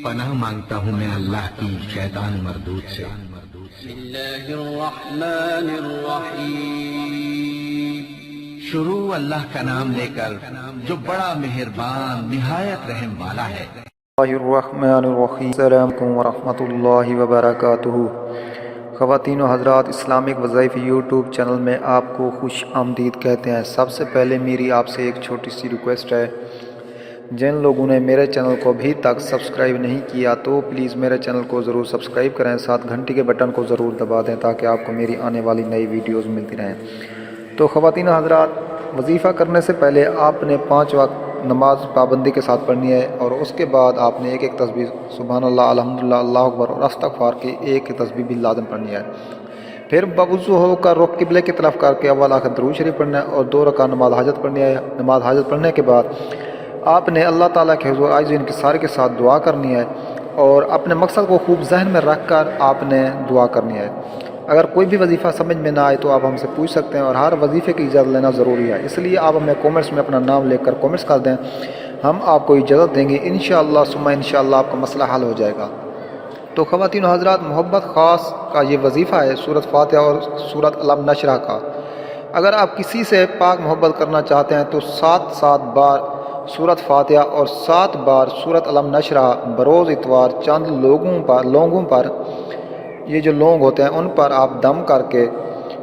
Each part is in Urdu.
پناہ مانگتا ہوں میں اللہ کی شیطان مردود سے۔ بسم اللہ الرحمن الرحیم۔ شروع اللہ کا نام لے کر جو بڑا مہربان نہایت رحم والا ہے۔ اللہ الرحمن الرحیم۔ السلام علیکم ورحمۃ اللہ وبرکاتہ۔ خواتین و حضرات، اسلامک وظائف یوٹیوب چینل میں آپ کو خوش آمدید کہتے ہیں۔ سب سے پہلے میری آپ سے ایک چھوٹی سی ریکویسٹ ہے، جن لوگوں نے میرے چینل کو ابھی تک سبسکرائب نہیں کیا تو پلیز میرے چینل کو ضرور سبسکرائب کریں، ساتھ گھنٹی کے بٹن کو ضرور دبا دیں تاکہ آپ کو میری آنے والی نئی ویڈیوز ملتی رہیں۔ تو خواتین و حضرات، وظیفہ کرنے سے پہلے آپ نے 5 وقت نماز پابندی کے ساتھ پڑھنی ہے، اور اس کے بعد آپ نے ایک تسبیح سبحان اللہ، الحمدللہ، اللہ اکبر اور استغفار کی ایک تسبیح بھی لازم پڑھنی ہے۔ پھر بوضو ہو کر رخ قبلے کی طرف کر کے اول آخر درود شریف پڑھنا ہے اور 2 رکعت نماز حاجت پڑھنی ہے۔ نماز حاجت پڑھنے کے بعد آپ نے اللہ تعالیٰ کے حضور عاجز انکسار کے ساتھ دعا کرنی ہے، اور اپنے مقصد کو خوب ذہن میں رکھ کر آپ نے دعا کرنی ہے۔ اگر کوئی بھی وظیفہ سمجھ میں نہ آئے تو آپ ہم سے پوچھ سکتے ہیں، اور ہر وظیفے کی اجازت لینا ضروری ہے، اس لیے آپ ہمیں کومنٹس میں اپنا نام لے کر کومنٹس کر دیں، ہم آپ کو اجازت دیں گے انشاءاللہ ثم انشاءاللہ آپ کا مسئلہ حل ہو جائے گا۔ تو خواتین و حضرات، محبت خاص کا یہ وظیفہ ہے سورۃ فاتحہ اور سورۃ علم نشرہ کا۔ اگر آپ کسی سے پاک محبت کرنا چاہتے ہیں تو 7 بار سورۃ فاتحہ اور 7 بار سورۃ علم نشرہ بروز اتوار چند لونگوں پر، یہ جو لونگ ہوتے ہیں ان پر آپ دم کر کے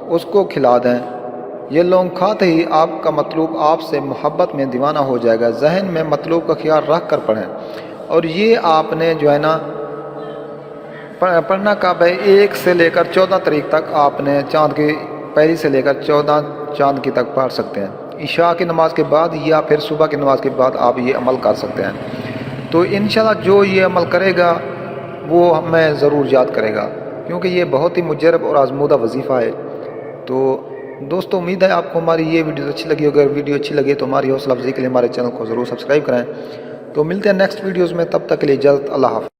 اس کو کھلا دیں۔ یہ لونگ کھاتے ہی آپ کا مطلوب آپ سے محبت میں دیوانہ ہو جائے گا۔ ذہن میں مطلوب کا خیال رکھ کر پڑھیں، اور یہ آپ نے جو ہے نا پڑھنا کب ہے، 1 سے لے کر 14 تاریخ تک آپ نے چاند کی پہلی سے لے کر 14 چاند کی تک پڑھ سکتے ہیں، عشاء کی نماز کے بعد یا پھر صبح کی نماز کے بعد آپ یہ عمل کر سکتے ہیں۔ تو انشاءاللہ جو یہ عمل کرے گا وہ ہمیں ضرور یاد کرے گا، کیونکہ یہ بہت ہی مجرب اور آزمودہ وظیفہ ہے۔ تو دوستو، امید ہے آپ کو ہماری یہ ویڈیو اچھی لگی ہوگی۔ اگر ویڈیو اچھی لگی تو ہماری حوصلہ افزائی کے لیے ہمارے چینل کو ضرور سبسکرائب کریں۔ تو ملتے ہیں نیکسٹ ویڈیوز میں، تب تک کے لیے اجازت، اللہ حافظ۔